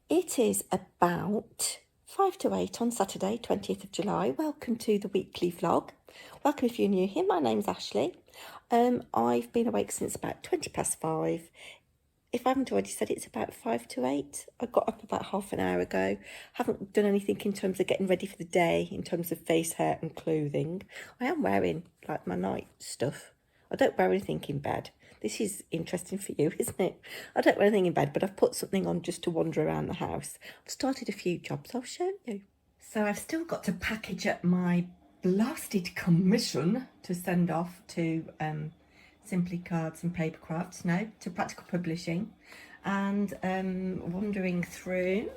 It is about 5 to 8 on Saturday, 20th of July. Welcome to the weekly vlog. Welcome if you're new here. My name's Ashley. I've been awake since about 5:20. If I haven't already said, it's about 5 to 8. I got up about half an hour ago. Haven't done anything in terms of getting ready for the day, in terms of face, hair and clothing. I am wearing like my night stuff. I don't wear anything in bed. This is interesting for you, isn't it? I don't wear anything in bed, but I've put something on just to wander around the house. I've started a few jobs, I'll show you. So I've still got to package up my blasted commission to send off to Simply Cards and Paper Crafts, no, to Practical Publishing. And wandering through,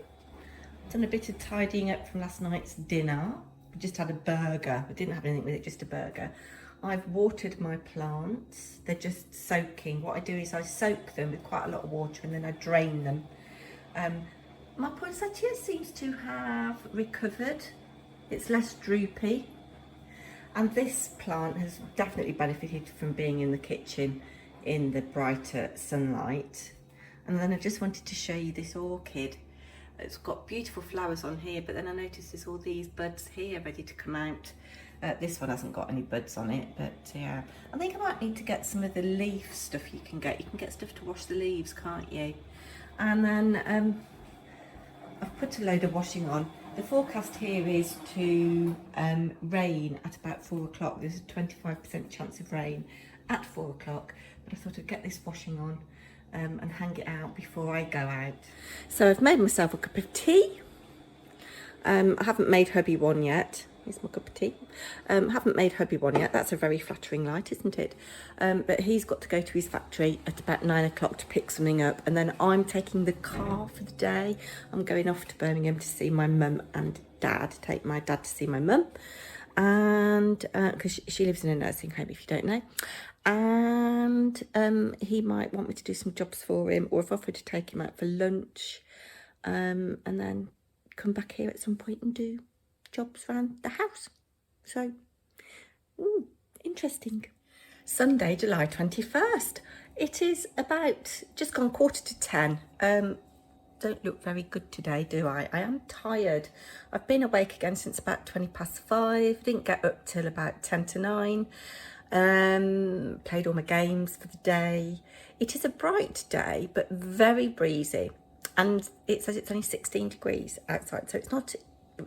done a bit of tidying up from last night's dinner. We just had a burger. We didn't have anything with it, just a burger. I've watered my plants. They're just soaking. What I do is I soak them with quite a lot of water and then I drain them. My poinsettia seems to have recovered. It's less droopy. And this plant has definitely benefited from being in the kitchen in the brighter sunlight. And then I just wanted to show you this orchid. It's got beautiful flowers on here, but then I noticed there's all these buds here ready to come out. This one hasn't got any buds on it, but yeah. I think I might need to get some of the leaf stuff you can get. You can get stuff to wash the leaves, can't you? And then I've put a load of washing on. The forecast here is to rain at about 4 o'clock. There's a 25% chance of rain at 4 o'clock, but I thought I'd get this washing on and hang it out before I go out. So I've made myself a cup of tea. I haven't made hubby one yet. Here's my cup of tea. Haven't made hubby one yet. That's a very flattering light, isn't it? But he's got to go to his factory at about 9 o'clock to pick something up. And then I'm taking the car for the day. I'm going off to Birmingham to see my mum and dad. Take my dad to see my mum. And because she lives in a nursing home, if you don't know. And he might want me to do some jobs for him, or I've offered to take him out for lunch. And then come back here at some point and do jobs around the house. So, interesting. Sunday, July 21st. It is about just gone 9:45. Don't look very good today, do I? I am tired. I've been awake again since about 5:20. Didn't get up till about 10 to 9. Played all my games for the day. It is a bright day, but very breezy. And it says it's only 16 degrees outside, so it's not,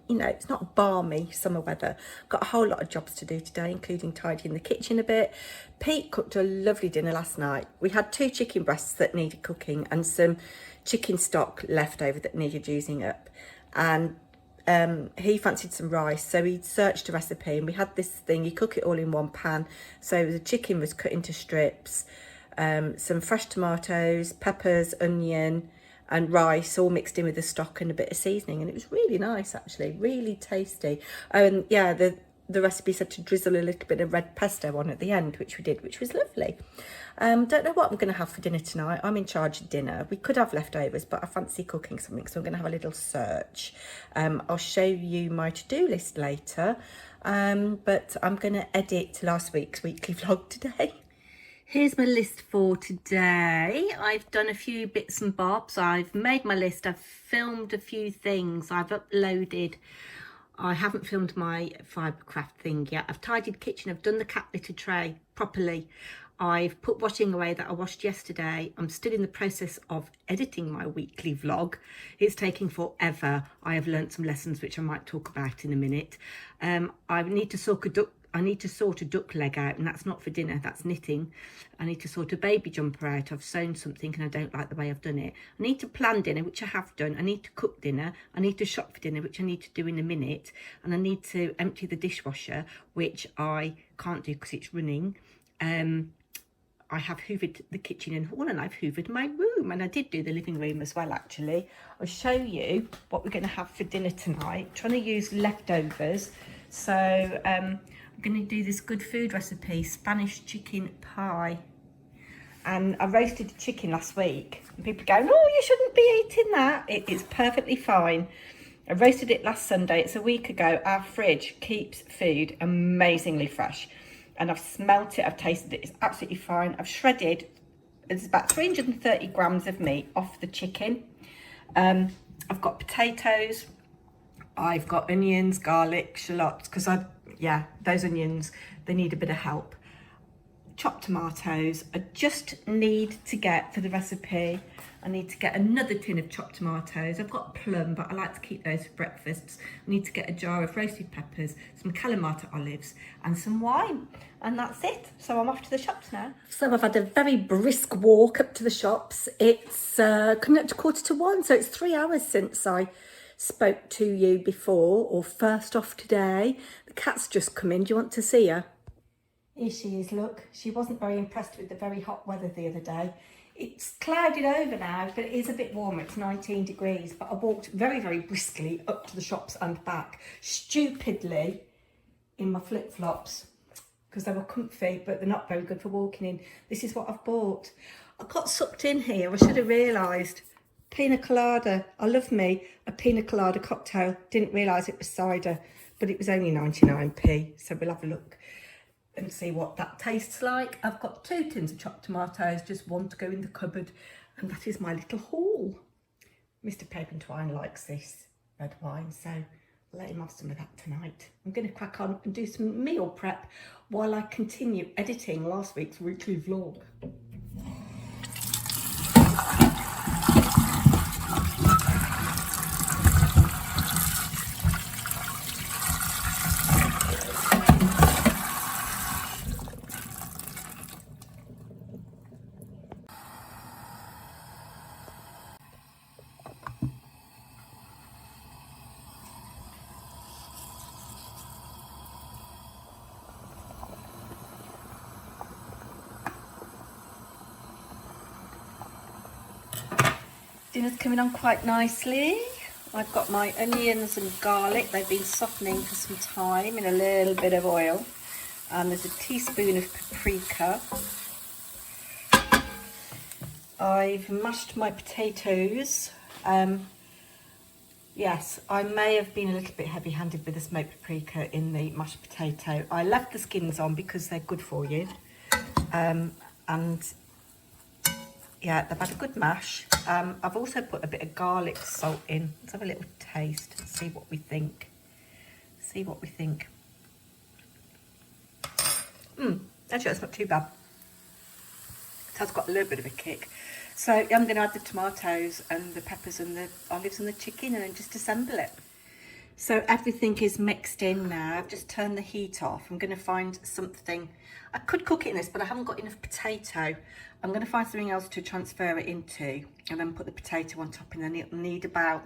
you know, it's not balmy summer weather. Got a whole lot of jobs to do today, including tidying the kitchen a bit. Pete cooked a lovely dinner last night. We had 2 chicken breasts that needed cooking and some chicken stock left over that needed using up. And he fancied some rice, so he searched a recipe, and we had this thing, you cook it all in one pan. So the chicken was cut into strips, some fresh tomatoes, peppers, onion, and rice all mixed in with the stock and a bit of seasoning, and it was really nice, actually, really tasty. And yeah, the recipe said to drizzle a little bit of red pesto on at the end, which we did, which was lovely. Don't know what I'm going to have for dinner tonight. I'm in charge of dinner. We could have leftovers, but I fancy cooking something, so I'm going to have a little search. I'll show you my to-do list later, but I'm going to edit last week's weekly vlog today. Here's my list for today. I've done a few bits and bobs. I've made my list. I've filmed a few things. I've uploaded. I haven't filmed my fibercraft thing yet. I've tidied the kitchen. I've done the cat litter tray properly. I've put washing away that I washed yesterday. I'm still in the process of editing my weekly vlog. It's taking forever. I have learnt some lessons which I might talk about in a minute. I need to sort a duck leg out, and that's not for dinner, that's knitting. I need to sort a baby jumper out. I've sewn something and I don't like the way I've done it. I need to plan dinner, which I have done. I need to cook dinner. I need to shop for dinner, which I need to do in a minute. And I need to empty the dishwasher, which I can't do because it's running. I have hoovered the kitchen and hall, and I've hoovered my room, and I did do the living room as well, actually. I'll show you what we're going to have for dinner tonight. Trying to use leftovers. So I'm going to do this good food recipe, Spanish chicken pie. And I roasted the chicken last week, and people are going, oh, you shouldn't be eating that. It's perfectly fine. I roasted it last Sunday. It's a week ago. Our fridge keeps food amazingly fresh. And I've smelt it, I've tasted it, it's absolutely fine. I've shredded, it's about 330 grams of meat off the chicken. I've got potatoes, I've got onions, garlic, shallots, because those onions, they need a bit of help. Chopped tomatoes. I just need to get, for the recipe, I need to get another tin of chopped tomatoes. I've got plum, but I like to keep those for breakfasts. I need to get a jar of roasted peppers, some Kalamata olives, and some wine. And that's it. So I'm off to the shops now. So I've had a very brisk walk up to the shops. It's coming up to 1:45, so it's 3 hours since I spoke to you before, or first off today. The cat's just come in. Do you want to see her? Here she is, look. She wasn't very impressed with the very hot weather the other day. It's clouded over now, but it is a bit warmer. It's 19 degrees, but I walked very, very briskly up to the shops and back, stupidly in my flip-flops, because they were comfy, but they're not very good for walking in. This is what I've bought. I got sucked in here. I should have realised. Pina colada. I love me a pina colada cocktail. Didn't realise it was cider, but it was only 99p, so we'll have a look and see what that tastes like. I've got 2 tins of chopped tomatoes, just one to go in the cupboard, and that is my little haul. Mr. Paper&Twine likes this red wine, so I'll let him have some of that tonight. I'm going to crack on and do some meal prep while I continue editing last week's weekly vlog. Dinner's coming on quite nicely. I've got my onions and garlic. They've been softening for some time in a little bit of oil. And there's a teaspoon of paprika. I've mashed my potatoes. Yes, I may have been a little bit heavy-handed with the smoked paprika in the mashed potato. I left the skins on because they're good for you. And yeah, they've had a good mash. I've also put a bit of garlic salt in. Let's have a little taste and see what we think. Actually, that's not too bad. It has got a little bit of a kick. So I'm going to add the tomatoes and the peppers and the olives and the chicken and then just assemble it. So everything is mixed in now. I've just turned the heat off. I'm going to find something. I could cook it in this, but I haven't got enough potato. I'm going to find something else to transfer it into and then put the potato on top, and then it'll need about,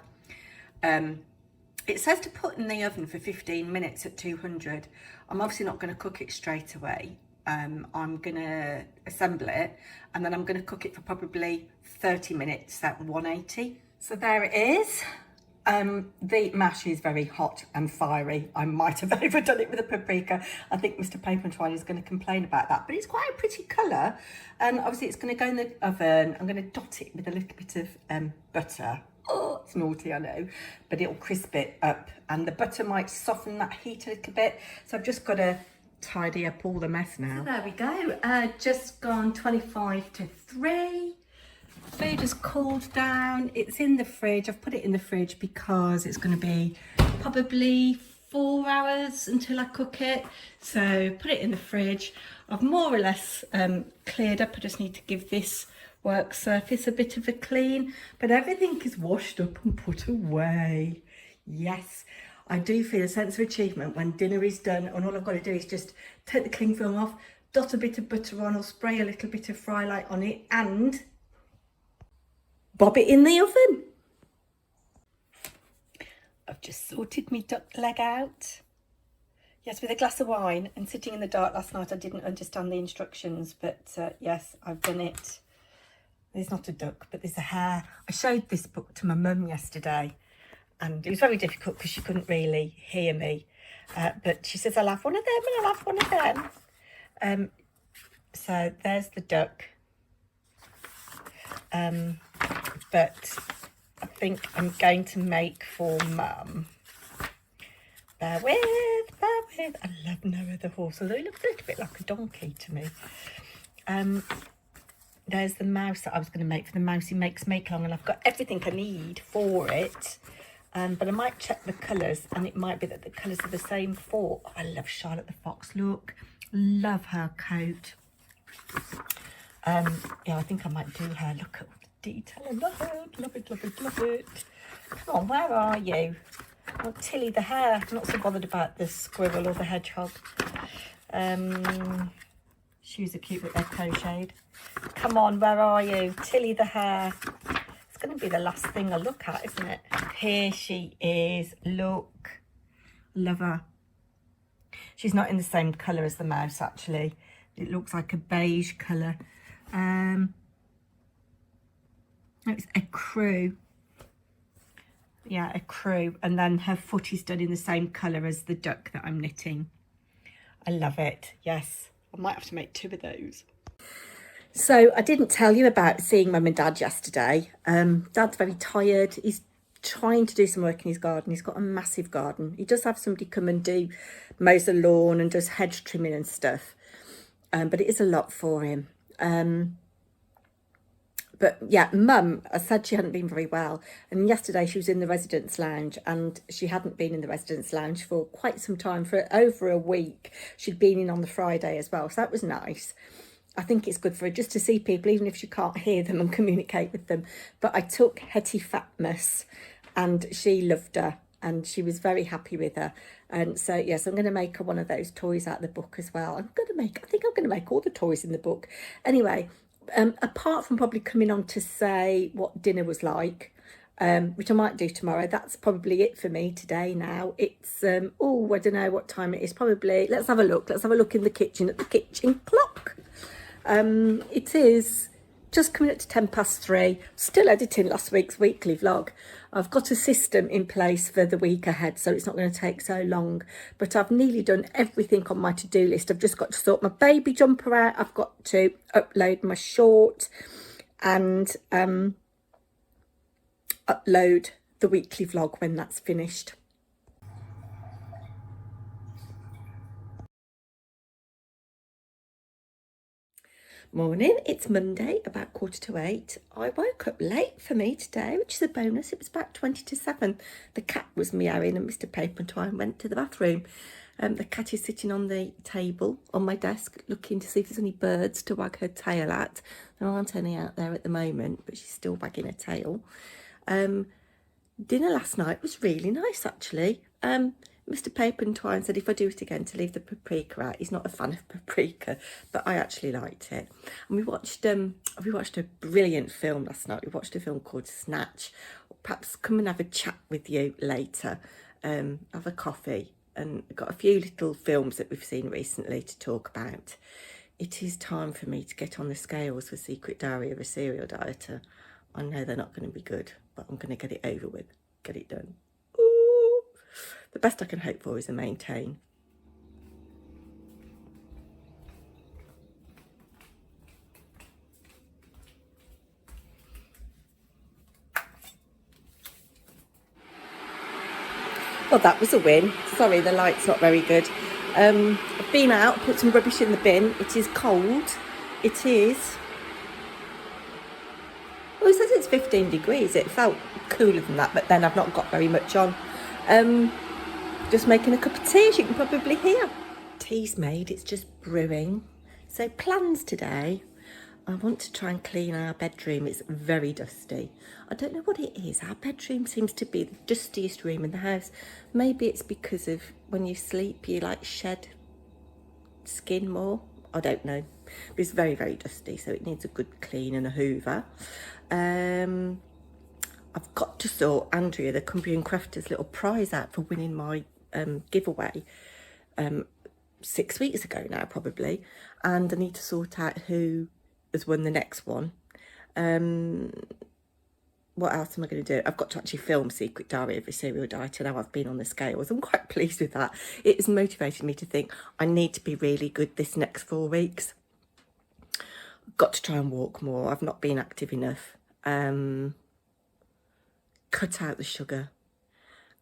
it says to put in the oven for 15 minutes at 200. I'm obviously not going to cook it straight away. I'm going to assemble it and then I'm going to cook it for probably 30 minutes at 180. So there it is. The mash is very hot and fiery. I might have overdone it with the paprika. I think Mr. Paper&Twine is going to complain about that, but it's quite a pretty colour. And obviously it's going to go in the oven. I'm going to dot it with a little bit of butter. Oh, it's naughty, I know, but it'll crisp it up. And the butter might soften that heat a little bit. So I've just got to tidy up all the mess now. So there we go. Just gone 25 to 3. Food has cooled down. It's in the fridge. I've put it in the fridge because it's going to be probably 4 hours until I cook it. So put it in the fridge. I've more or less cleared up. I just need to give this work surface a bit of a clean, but everything is washed up and put away. Yes, I do feel a sense of achievement when dinner is done and all I've got to do is just take the cling film off, dot a bit of butter on or spray a little bit of fry light on it and bob it in the oven. I've just sorted my duck leg out. Yes, with a glass of wine, and sitting in the dark last night I didn't understand the instructions, but yes, I've done it. There's not a duck, but there's a hare. I showed this book to my mum yesterday and it was very difficult because she couldn't really hear me. But she says, I'll have one of them and I'll have one of them. So there's the duck. But I think I'm going to make for Mum. Bear with. I love no other horse, although he looks a little bit like a donkey to me. there's the mouse that I was going to make for the Mousey Makes Make Along, and I've got everything I need for it. But I might check the colours, and it might be that the colours are the same for... Oh, I love Charlotte the Fox, look. Love her coat. Yeah, I think I might do her. Look at all the detail in the hood. Love it, love it, love it. Come on, where are you? Oh, Tilly the hare. I'm not so bothered about the squirrel or the hedgehog. Shoes are cute, but they're crocheted. Come on, where are you? Tilly the hare. It's going to be the last thing I look at, isn't it? Here she is. Look. Love her. She's not in the same colour as the mouse, actually. It looks like a beige colour. It's a crew. Yeah, a crew. And then her foot is done in the same colour as the duck that I'm knitting. I love it. Yes. I might have to make 2 of those. So I didn't tell you about seeing Mum and Dad yesterday. Dad's very tired. He's trying to do some work in his garden. He's got a massive garden. He does have somebody come and mows the lawn and does hedge trimming and stuff. But it is a lot for him. But yeah, Mum, I said she hadn't been very well. And yesterday she was in the residence lounge, and she hadn't been in the residence lounge for quite some time, for over a week. She'd been in on the Friday as well. So that was nice. I think it's good for her just to see people, even if she can't hear them, and communicate with them. But I took Hetty Fatmas, and she loved her, and she was very happy with her. And so, yes, I'm going to make her one of those toys out of the book as well. I think I'm going to make all the toys in the book. Anyway, apart from probably coming on to say what dinner was like, which I might do tomorrow, that's probably it for me today now. It's, oh, I don't know what time it is. Probably, let's have a look. Let's have a look in the kitchen at the kitchen clock. It is just coming up to 3:10. Still editing last week's weekly vlog. I've got a system in place for the week ahead, so it's not going to take so long. But I've nearly done everything on my to-do list. I've just got to sort my baby jumper out. I've got to upload my short and upload the weekly vlog when that's finished. Morning, it's Monday, about 7:45. I woke up late for me today, which is a bonus. It was about 7:20. The cat was meowing and Mr. Paper&Twine went to the bathroom. The cat is sitting on the table on my desk looking to see if there's any birds to wag her tail at. There aren't any out there at the moment, but she's still wagging her tail. Dinner last night was really nice, actually. Mr. Paper&Twine said if I do it again to leave the paprika out. He's not a fan of paprika, but I actually liked it. And we watched a brilliant film last night. We watched a film called Snatch. Perhaps come and have a chat with you later. Have a coffee, and we've got a few little films that we've seen recently to talk about. It is time for me to get on the scales for Secret Diary of a Serial Dieter. I know they're not going to be good, but I'm going to get it over with, get it done. The best I can hope for is a maintain. Well, that was a win. Sorry, the light's not very good. I've been out, put some rubbish in the bin. It is cold. It is... Well, it says it's 15 degrees. It felt cooler than that, but then I've not got very much on. Just making a cup of tea, as you can probably hear. Tea's made, it's just brewing. So plans today. I want to try and clean our bedroom. It's very dusty. I don't know what it is. Our bedroom seems to be the dustiest room in the house. Maybe it's because of when you sleep, you like shed skin more. I don't know. But it's very, very dusty, so it needs a good clean and a hoover. I've got to sort Andrea, the Cumbrian Crafter's little prize out for winning my giveaway 6 weeks ago now, probably. And I need to sort out who has won the next one. What else am I going to do? I've got to actually film Secret Diary of a Serial Dieter now I've been on the scales. I'm quite pleased with that. It has motivated me to think I need to be really good this next 4 weeks. I've got to try and walk more. I've not been active enough. Cut out the sugar.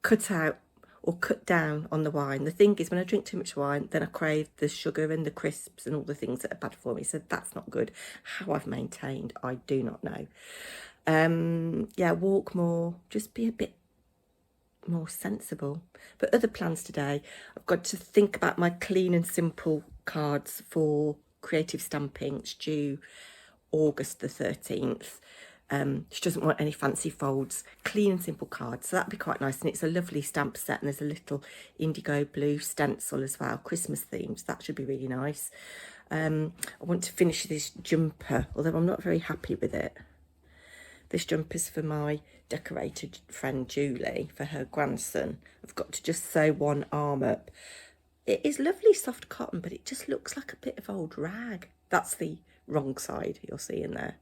Cut out or cut down on the wine. The thing is, when I drink too much wine, then I crave the sugar and the crisps and all the things that are bad for me. So that's not good. How I've maintained, I do not know. Yeah, walk more, just be a bit more sensible. But other plans today, I've got to think about my clean and simple cards for creative stamping. It's due August the 13th. She doesn't want any fancy folds, clean and simple cards, so that'd be quite nice. And it's a lovely stamp set, and there's a little indigo blue stencil as well, Christmas themed, so that should be really nice. I want to finish this jumper, although I'm not very happy with it. This jumper's for my decorator friend Julie, for her grandson. I've got to just sew one arm up. It is lovely soft cotton, but it just looks like a bit of old rag. That's the wrong side you'll see in there.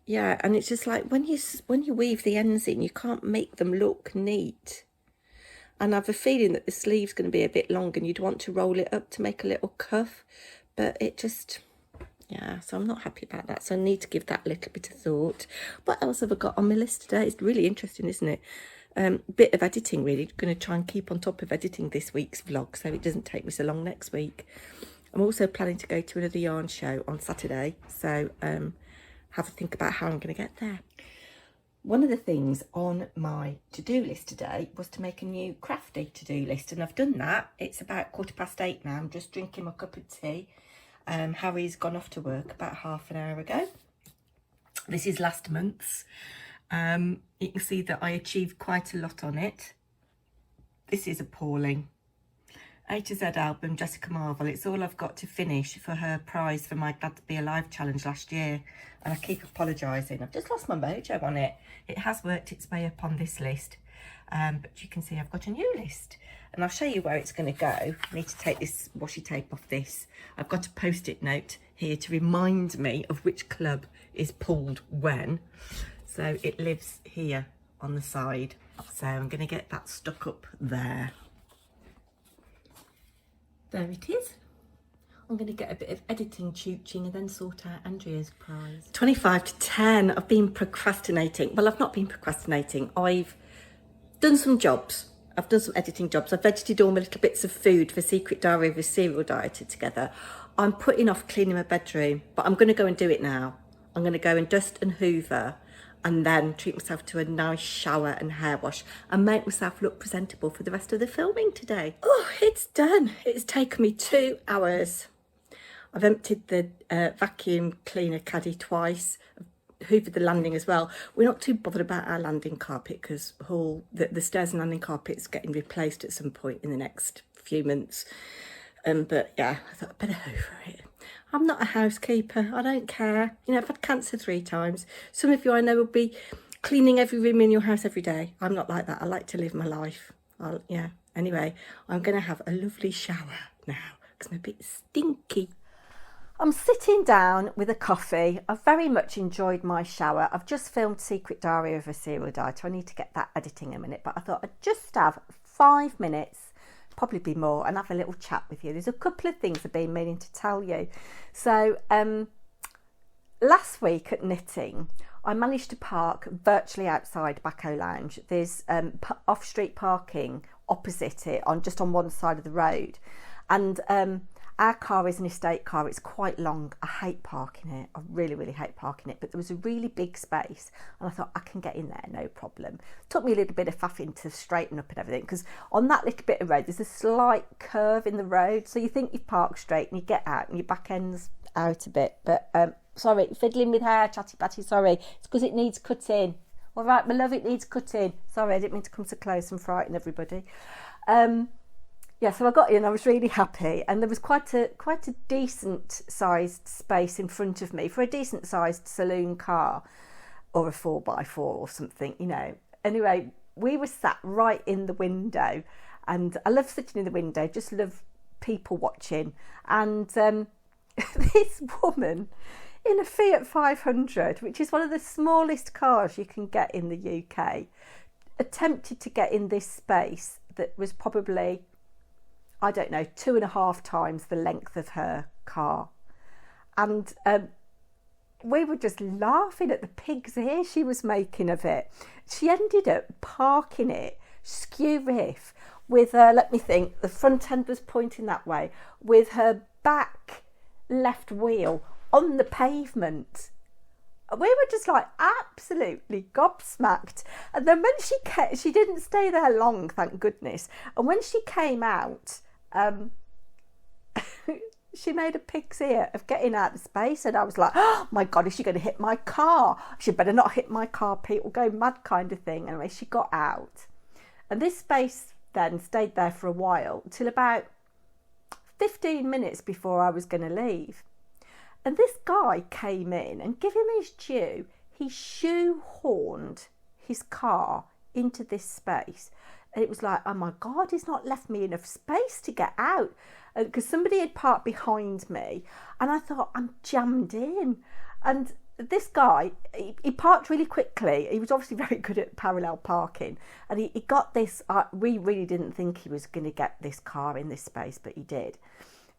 Yeah, and it's just like when you weave the ends in, you can't make them look neat. And I have a feeling that the sleeve's going to be a bit long, and you'd want to roll it up to make a little cuff, but it just, yeah, so I'm not happy about that. So I need to give that a little bit of thought. What else have I got on my list today? It's really interesting, isn't it? Bit of editing, really. Going to try and keep on top of editing this week's vlog so it doesn't take me so long next week. I'm also planning to go to another yarn show on Saturday, so have a think about how I'm going to get there. One of the things on my to-do list today was to make a new crafty to-do list, and I've done that. It's about 8:15 now. I'm just drinking my cup of tea. Harry's gone off to work about half an hour ago. This is last month's. You can see that I achieved quite a lot on it. This is appalling. A to Z album, Jessica Marvel. It's all I've got to finish for her prize for my Glad to Be Alive challenge last year. And I keep apologising. I've just lost my mojo on it. It has worked its way up on this list. But you can see I've got a new list. And I'll show you where it's going to go. I need to take this washi tape off this. I've got a post-it note here to remind me of which club is pulled when. So it lives here on the side. So I'm going to get that stuck up there. There it is. I'm going to get a bit of editing chooching and then sort out Andrea's prize. 25 to 10. I've been procrastinating. Well, I've not been procrastinating. I've done some jobs. I've done some editing jobs. I've edited all my little bits of food for Secret Diary of a Serial Dieter together. I'm putting off cleaning my bedroom, but I'm going to go and do it now. I'm going to go and dust and hoover, and then treat myself to a nice shower and hair wash and make myself look presentable for the rest of the filming today. Oh, it's done. It's taken me 2 hours. I've emptied the vacuum cleaner caddy twice. I've hoovered the landing as well. We're not too bothered about our landing carpet because the stairs and landing carpet's getting replaced at some point in the next few months. But yeah, I thought I'd better hoover it. I'm not a housekeeper. I don't care. You know, I've had cancer 3 times. Some of you I know will be cleaning every room in your house every day. I'm not like that. I like to live my life. Yeah. Anyway, I'm going to have a lovely shower now because I'm a bit stinky. I'm sitting down with a coffee. I've very much enjoyed my shower. I've just filmed Secret Diary of a Serial Dieter. I need to get that editing in a minute, but I thought I'd just have 5 minutes, probably be more, and have a little chat with you. There's a couple of things I've been meaning to tell you. So last week at knitting, I managed to park virtually outside Bacco Lounge. There's off-street parking opposite it, just on one side of the road, and our car is an estate car. It's quite long. I hate parking it. I really, really hate parking it. But there was a really big space, and I thought I can get in there, no problem. Took me a little bit of faffing to straighten up and everything, because on that little bit of road, there's a slight curve in the road. So you think you've parked straight, and you get out, and your back end's out a bit. But sorry, fiddling with hair, chatty patty. Sorry, it's because it needs cutting. All right, my love, it needs cutting. Sorry, I didn't mean to come so close and frighten everybody. Yeah, so I got in, I was really happy, and there was quite a decent sized space in front of me for a decent sized saloon car or a 4x4 or something, you know. Anyway, we were sat right in the window, and I love sitting in the window, just love people watching. And this woman in a Fiat 500, which is one of the smallest cars you can get in the UK, attempted to get in this space that was probably, I don't know, 2.5 times the length of her car. And we were just laughing at the pig's ear she was making of it. She ended up parking it skew riff with her, let me think, the front end was pointing that way, with her back left wheel on the pavement. We were just like absolutely gobsmacked. And then when she didn't stay there long, thank goodness. And when she came out, she made a pig's ear of getting out of space. And I was like, oh my God, is she going to hit my car? She better not hit my car, Pete will go mad kind of thing. Anyway, she got out. And this space then stayed there for a while, till about 15 minutes before I was going to leave. And this guy came in, and give him his due, he shoehorned his car into this space. And it was like, oh my God, he's not left me enough space to get out. Because somebody had parked behind me, and I thought, I'm jammed in. And this guy, he parked really quickly. He was obviously very good at parallel parking. And he got this, we really didn't think he was going to get this car in this space, but he did.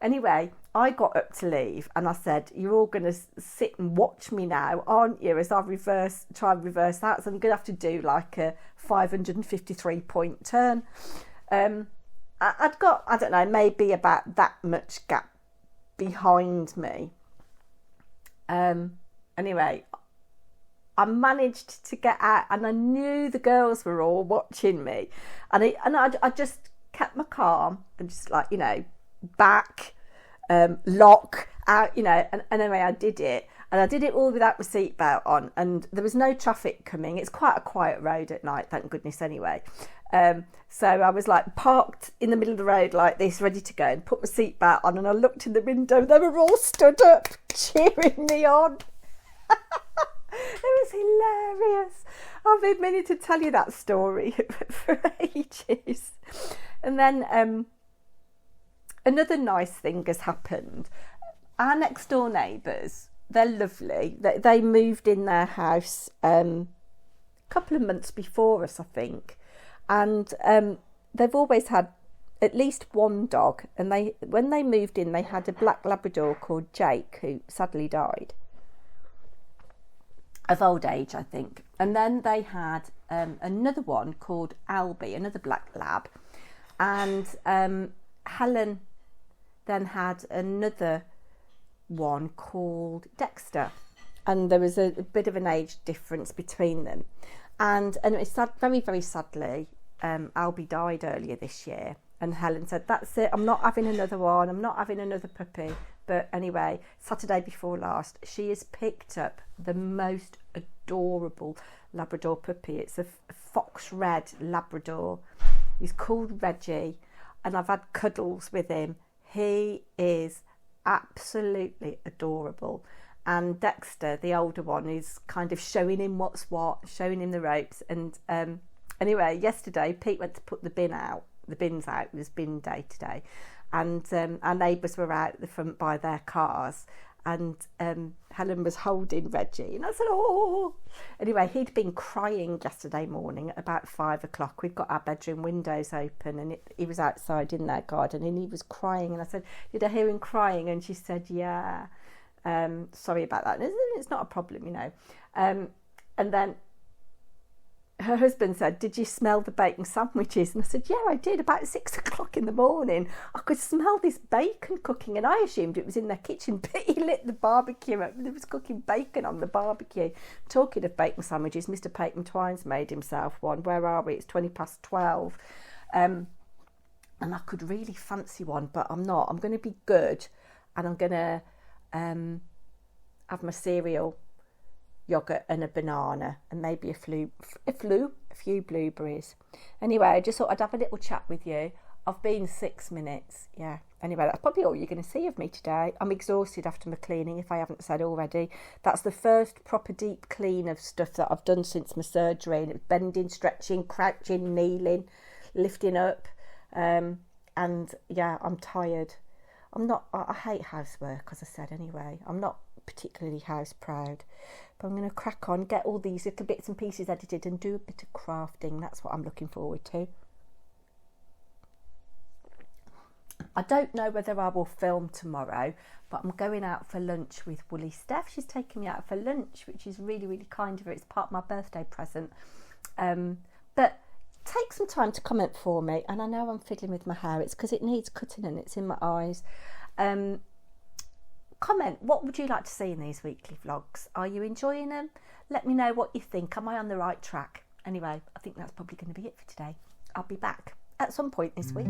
Anyway, I got up to leave, and I said, you're all going to sit and watch me now, aren't you, as I try and reverse that. So I'm going to have to do like a 553 point turn. I'd got, I don't know, maybe about that much gap behind me. Anyway, I managed to get out, and I knew the girls were all watching me. And I just kept my calm and just like, back, lock out, and anyway, I did it. And I did it all without my seatbelt on, and there was no traffic coming. It's quite a quiet road at night, thank goodness anyway. So I was like parked in the middle of the road like this, ready to go, and put my seatbelt on, and I looked in the window, they were all stood up cheering me on. It was hilarious. I've been meaning to tell you that story for ages. And then another nice thing has happened. Our next door neighbours, they're lovely. They moved in their house a couple of months before us, I think. And they've always had at least one dog. And when they moved in, they had a black Labrador called Jake, who sadly died of old age, I think. And then they had another one called Albie, another black lab. And Helen then had another one called Dexter, and there was a bit of an age difference between them. And it's sad, very, very sadly, Albie died earlier this year, and Helen said, that's it, I'm not having another one, I'm not having another puppy. But anyway, Saturday before last, she has picked up the most adorable Labrador puppy. It's a fox red Labrador. He's called Reggie, and I've had cuddles with him. He is absolutely adorable. And Dexter, the older one, is kind of showing him what's what, showing him the ropes. And anyway, yesterday Pete went to put the bins out. It was bin day today, and our neighbours were out at the front by their cars, and Helen was holding Reggie, and I said, oh. Anyway, he'd been crying yesterday morning at about 5 o'clock. We've got our bedroom windows open, and he was outside in their garden, and he was crying, and I said, did I hear him crying? And she said, yeah. Sorry about that. And it's not a problem, And then her husband said, did you smell the bacon sandwiches? And I said, yeah, I did. About 6 o'clock in the morning, I could smell this bacon cooking, and I assumed it was in their kitchen, but he lit the barbecue up and there was cooking bacon on the barbecue. Talking of bacon sandwiches, Mr. Paper&Twine's made himself one. Where are we? It's 12:20. And I could really fancy one, but I'm not. I'm going to be good, and I'm going to have my cereal, yogurt and a banana, and maybe a few blueberries. Anyway, I just thought I'd have a little chat with you. I've been 6 minutes. Yeah. Anyway, that's probably all you're going to see of me today. I'm exhausted after my cleaning, if I haven't said already. That's the first proper deep clean of stuff that I've done since my surgery. And it's bending, stretching, crouching, kneeling, lifting up. And yeah, I'm tired. I hate housework, as I said anyway. I'm not particularly house proud, but I'm going to crack on, get all these little bits and pieces edited and do a bit of crafting. That's what I'm looking forward to. I don't know whether I will film tomorrow, but I'm going out for lunch with Woolly Steph. She's taking me out for lunch, which is really, really kind of her. It's part of my birthday present. But take some time to comment for me. And I know I'm fiddling with my hair. It's because it needs cutting and it's in my eyes. Comment, what would you like to see in these weekly vlogs? Are you enjoying them? Let me know what you think. Am I on the right track? Anyway, I think that's probably going to be it for today. I'll be back at some point this week.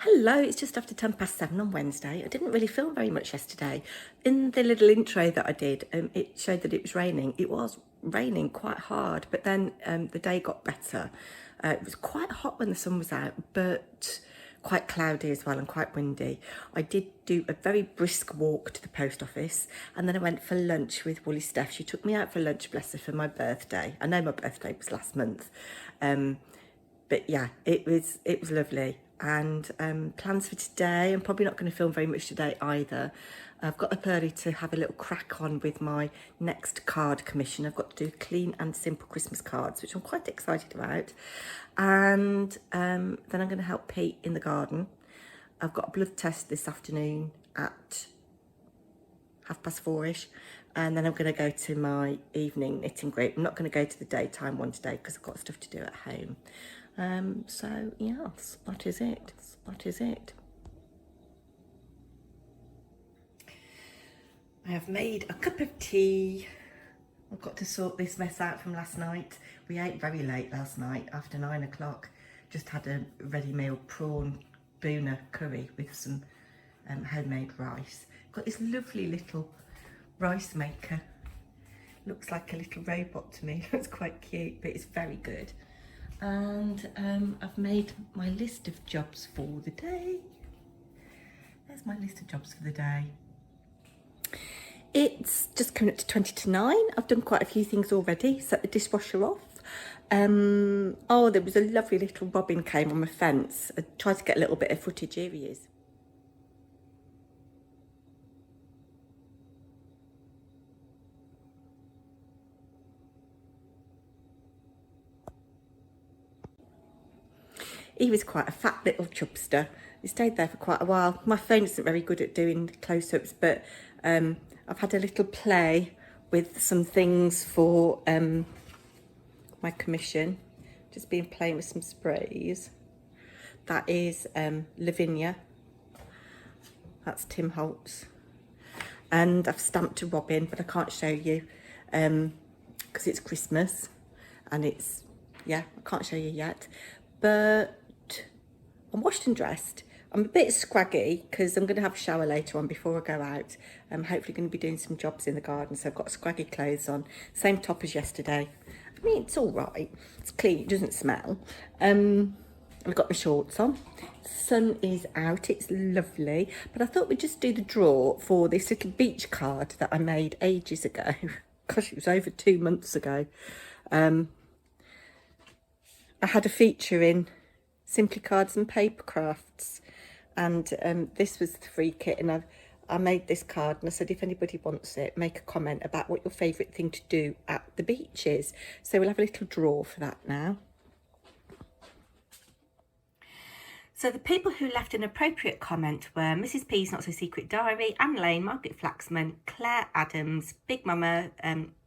Hello, it's just after 7:10 on Wednesday. I didn't really film very much yesterday. In the little intro that I did, it showed that it was raining. It was raining quite hard, but then the day got better. It was quite hot when the sun was out, but quite cloudy as well and quite windy. I did do a very brisk walk to the post office, and then I went for lunch with Woolly Steph. She took me out for lunch, bless her, for my birthday. I know my birthday was last month, but yeah, it was lovely. And plans for today, I'm probably not going to film very much today either. I've got up early to have a little crack on with my next card commission. I've got to do clean and simple Christmas cards, which I'm quite excited about. And then I'm going to help Pete in the garden. I've got a blood test this afternoon at 4:30ish, and then I'm going to go to my evening knitting group. I'm not going to go to the daytime one today because I've got stuff to do at home. So yes, that is it. That is it. I have made a cup of tea. I've got to sort this mess out from last night. We ate very late last night, after 9 o'clock. Just had a ready meal prawn boona curry with some homemade rice. Got this lovely little rice maker. Looks like a little robot to me. It's quite cute, but it's very good. And I've made my list of jobs for the day. There's my list of jobs for the day. It's just coming up to 20 to 9. I've done quite a few things already. Set the dishwasher off. Oh, there was a lovely little robin came on my fence. I tried to get a little bit of footage. Here he is. He was quite a fat little chubster. He stayed there for quite a while. My phone isn't very good at doing close-ups, but I've had a little play with some things for my commission. Just been playing with some sprays. That is Lavinia. That's Tim Holtz. And I've stamped a robin, but I can't show you because it's Christmas and it's, yeah, I can't show you yet. But I'm washed and dressed. I'm a bit scraggy because I'm going to have a shower later on before I go out. I'm hopefully going to be doing some jobs in the garden, so I've got scraggy clothes on. Same top as yesterday. I mean, it's all right. It's clean, it doesn't smell. I've got my shorts on. The sun is out, it's lovely. But I thought we'd just do the draw for this little beach card that I made ages ago. Gosh, it was over 2 months ago. I had a feature in Simply Cards and Paper Crafts, and this was the free kit, and I made this card and I said if anybody wants it, make a comment about what your favourite thing to do at the beach is. So we'll have a little draw for that now. So the people who left an appropriate comment were Mrs. P's Not So Secret Diary, Anne Lane, Margaret Flaxman, Claire Adams, Big Mama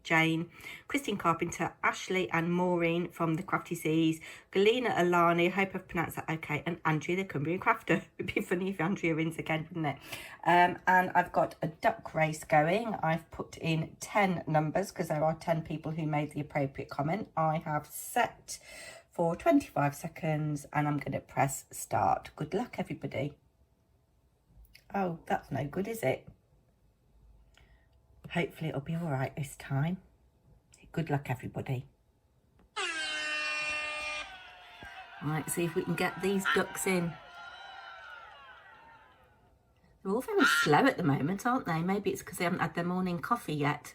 Jane, Christine Carpenter, Ashley and Maureen from the Crafty Seas, Galina Alani, I hope I've pronounced that okay, and Andrea the Cumbrian Crafter. It'd be funny if Andrea wins again, wouldn't it? And I've got a duck race going. I've put in 10 numbers because there are 10 people who made the appropriate comment. I have set for 25 seconds and I'm going to press start. Good luck, everybody. Oh, that's no good, is it? Hopefully it'll be all right this time. Good luck, everybody. Right, see if we can get these ducks in. They're all very slow at the moment, aren't they? Maybe it's because they haven't had their morning coffee yet.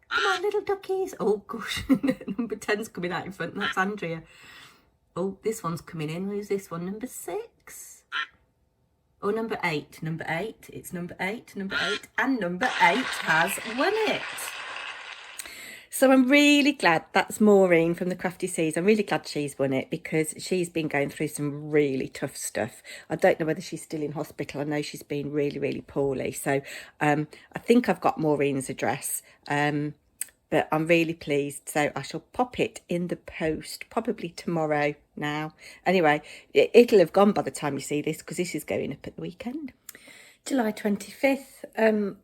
Come on, little duckies. Oh, gosh. Number 10's coming out in front. That's Andrea. Oh, this one's coming in. Who's this one? Number 6. Oh, number 8. Number 8. It's number 8. Number 8. And number 8 has won it. So I'm really glad that's Maureen from the Crafty Seas. I'm really glad she's won it because she's been going through some really tough stuff. I don't know whether she's still in hospital. I know she's been really, really poorly. So I think I've got Maureen's address. But I'm really pleased. So I shall pop it in the post probably tomorrow now. Anyway, it'll have gone by the time you see this because this is going up at the weekend. July 25th, I'm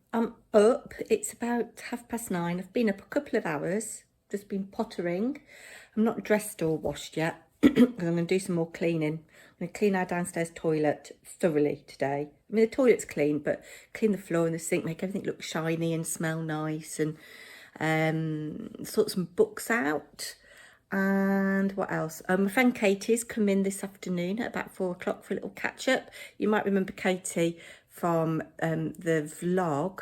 up. It's about 9:30. I've been up a couple of hours, just been pottering. I'm not dressed or washed yet because I'm going to do some more cleaning. I'm going to clean our downstairs toilet thoroughly today. I mean, the toilet's clean, but clean the floor and the sink, make everything look shiny and smell nice, and sort some books out. And what else? My friend Katie's come in this afternoon at about 4 o'clock for a little catch up. You might remember Katie from the vlog,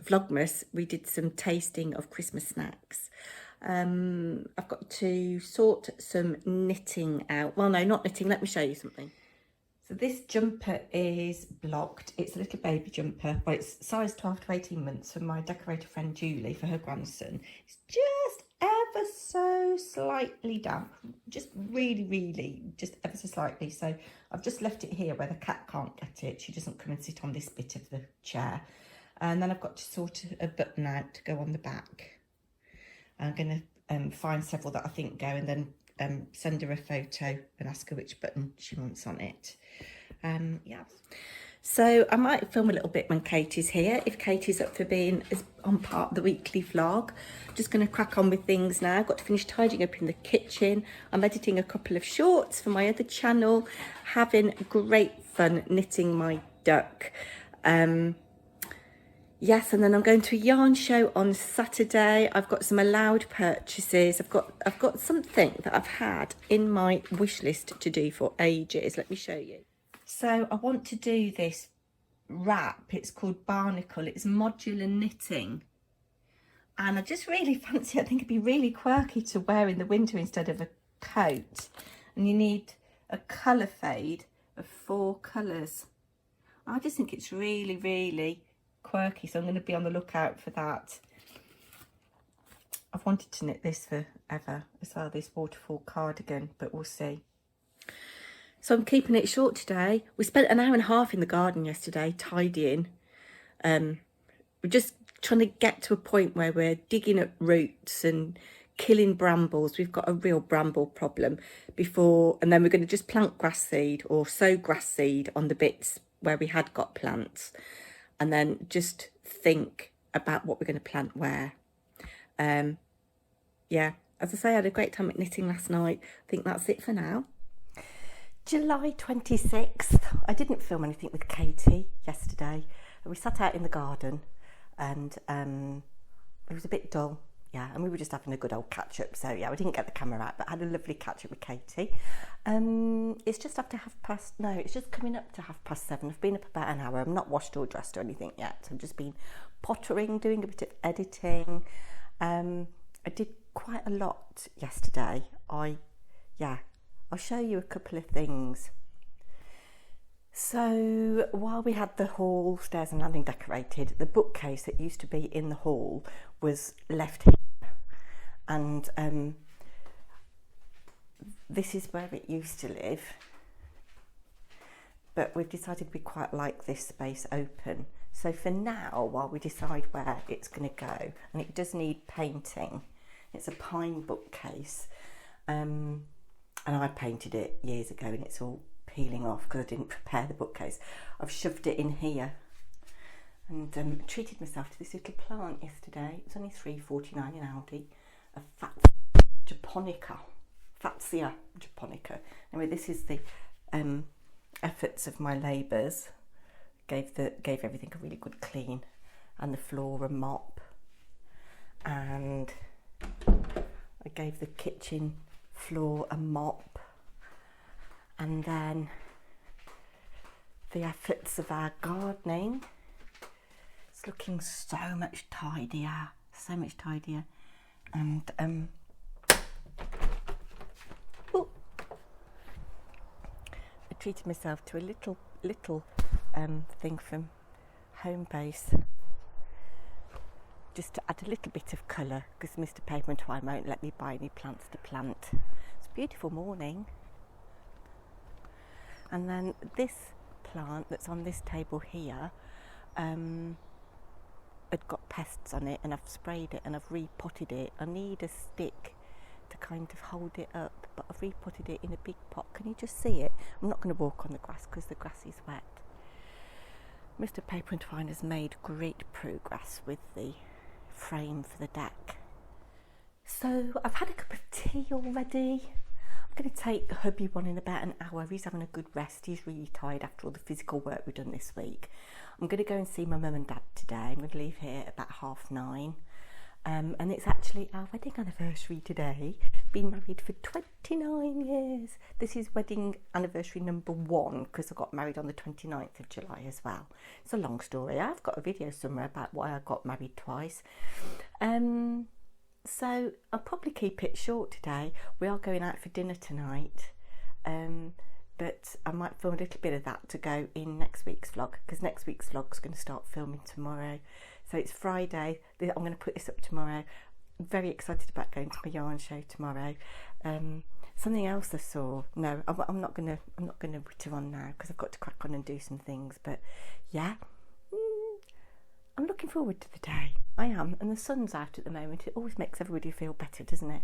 Vlogmas. We did some tasting of Christmas snacks. I've got to sort some knitting out. Well, no, not knitting. Let me show you something. So this jumper is blocked. It's a little baby jumper. Well, it's size 12 to 18 months for my decorator friend Julie for her grandson. It's just ever so slightly damp. Just really, just ever so slightly. So I've just left it here where the cat can't get it. She doesn't come and sit on this bit of the chair. And then I've got to sort a button out to go on the back. I'm going to find several that I think go, and then send her a photo and ask her which button she wants on it. Yeah. So I might film a little bit when Katie's here, if Katie's up for being on part of the weekly vlog. Just going to crack on with things now. I've got to finish tidying up in the kitchen. I'm editing a couple of shorts for my other channel, having great fun knitting my duck. Yes, and then I'm going to a yarn show on Saturday. I've got some allowed purchases. I've got something that I've had in my wish list to do for ages. Let me show you. So I want to do this wrap. It's called Barnacle. It's modular knitting. And I just really fancy, I think it'd be really quirky to wear in the winter instead of a coat. And you need a colour fade of 4 colours. I just think it's really quirky, so I'm going to be on the lookout for that. I've wanted to knit this forever as well, this waterfall cardigan, but we'll see. So I'm keeping it short today. We spent an hour and a half in the garden yesterday tidying. We're just trying to get to a point where we're digging up roots and killing brambles. We've got a real bramble problem before, and then we're going to just plant grass seed or sow grass seed on the bits where we had got plants, and then just think about what we're going to plant where. Yeah, as I say, I had a great time at knitting last night. I think that's it for now. July 26th. I didn't film anything with Katie yesterday. We sat out in the garden and it was a bit dull. Yeah, and we were just having a good old catch up. So yeah, we didn't get the camera out, but I had a lovely catch up with Katie. It's just after it's just coming up to 7:30. I've been up about an hour. I'm not washed or dressed or anything yet. I've just been pottering, doing a bit of editing. I did quite a lot yesterday. I'll show you a couple of things. So while we had the hall, stairs and landing decorated, the bookcase that used to be in the hall was left here. And this is where it used to live. But we've decided we quite like this space open. So for now, while we decide where it's going to go, and it does need painting, it's a pine bookcase. And I painted it years ago and it's all peeling off because I didn't prepare the bookcase. I've shoved it in here and treated myself to this little plant yesterday. It was only £3.49 in Aldi. A Fatsia japonica. Anyway, this is the efforts of my labours. Gave everything a really good clean, and the floor a mop, and I gave the kitchen floor a mop, and then the efforts of our gardening. It's looking so much tidier, and oh, I treated myself to a little thing from Home Base, just to add a little bit of colour, because Mr. Paper&Twine won't let me buy any plants to plant. It's a beautiful morning. And then this plant that's on this table here had got pests on it, and I've sprayed it and I've repotted it. I need a stick to kind of hold it up, but I've repotted it in a big pot. Can you just see it? I'm not going to walk on the grass because the grass is wet. Mr. Paper&Twine has made great progress with the frame for the deck. So I've had a cup of tea already. I'm going to take hubby one in about an hour. He's having a good rest. He's really tired after all the physical work we've done this week. I'm going to go and see my mum and dad today. I'm going to leave here at about 9:30. And it's actually our wedding anniversary today. Been married for 29 years. This is wedding anniversary number 1, because I got married on the 29th of July as well. It's a long story. I've got a video somewhere about why I got married twice. So I'll probably keep it short today. We are going out for dinner tonight, but I might film a little bit of that to go in next week's vlog, because next week's vlog is going to start filming tomorrow. So it's Friday. I'm going to put this up tomorrow. I'm very excited about going to my yarn show tomorrow. Something else I saw. No, I'm not going to witter on now, because I've got to crack on and do some things. But yeah. I'm looking forward to the day. I am, and the sun's out at the moment. It always makes everybody feel better, doesn't it?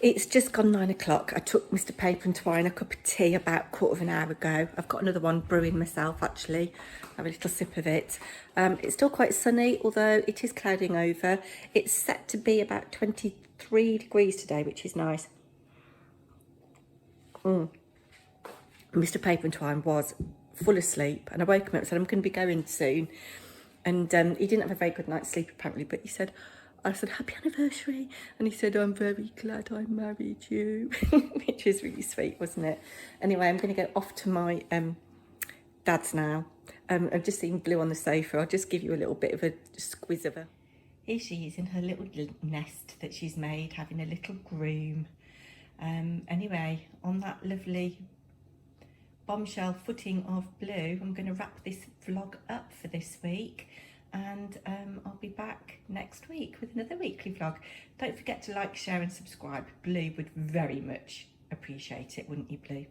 It's just gone 9 o'clock. I took Mr. Paper&Twine a cup of tea about a quarter of an hour ago. I've got another one brewing myself, actually. Have a little sip of it. It's still quite sunny, although it is clouding over. It's set to be about 23 degrees today, which is nice. Mr. Paper&Twine was full asleep, and I woke him up and said, I'm going to be going soon. And he didn't have a very good night's sleep, apparently, but I said, happy anniversary. And he said, I'm very glad I married you, which is really sweet, wasn't it? Anyway, I'm going to go off to my dad's now. I've just seen Blue on the sofa. I'll just give you a little bit of a squiz of her. Here she is in her little nest that she's made, having a little groom. Anyway, on that lovely bombshell footing of Blue, I'm going to wrap this vlog up for this week, and I'll be back next week with another weekly vlog. Don't forget to like, share and subscribe. Blue would very much appreciate it, wouldn't you, Blue?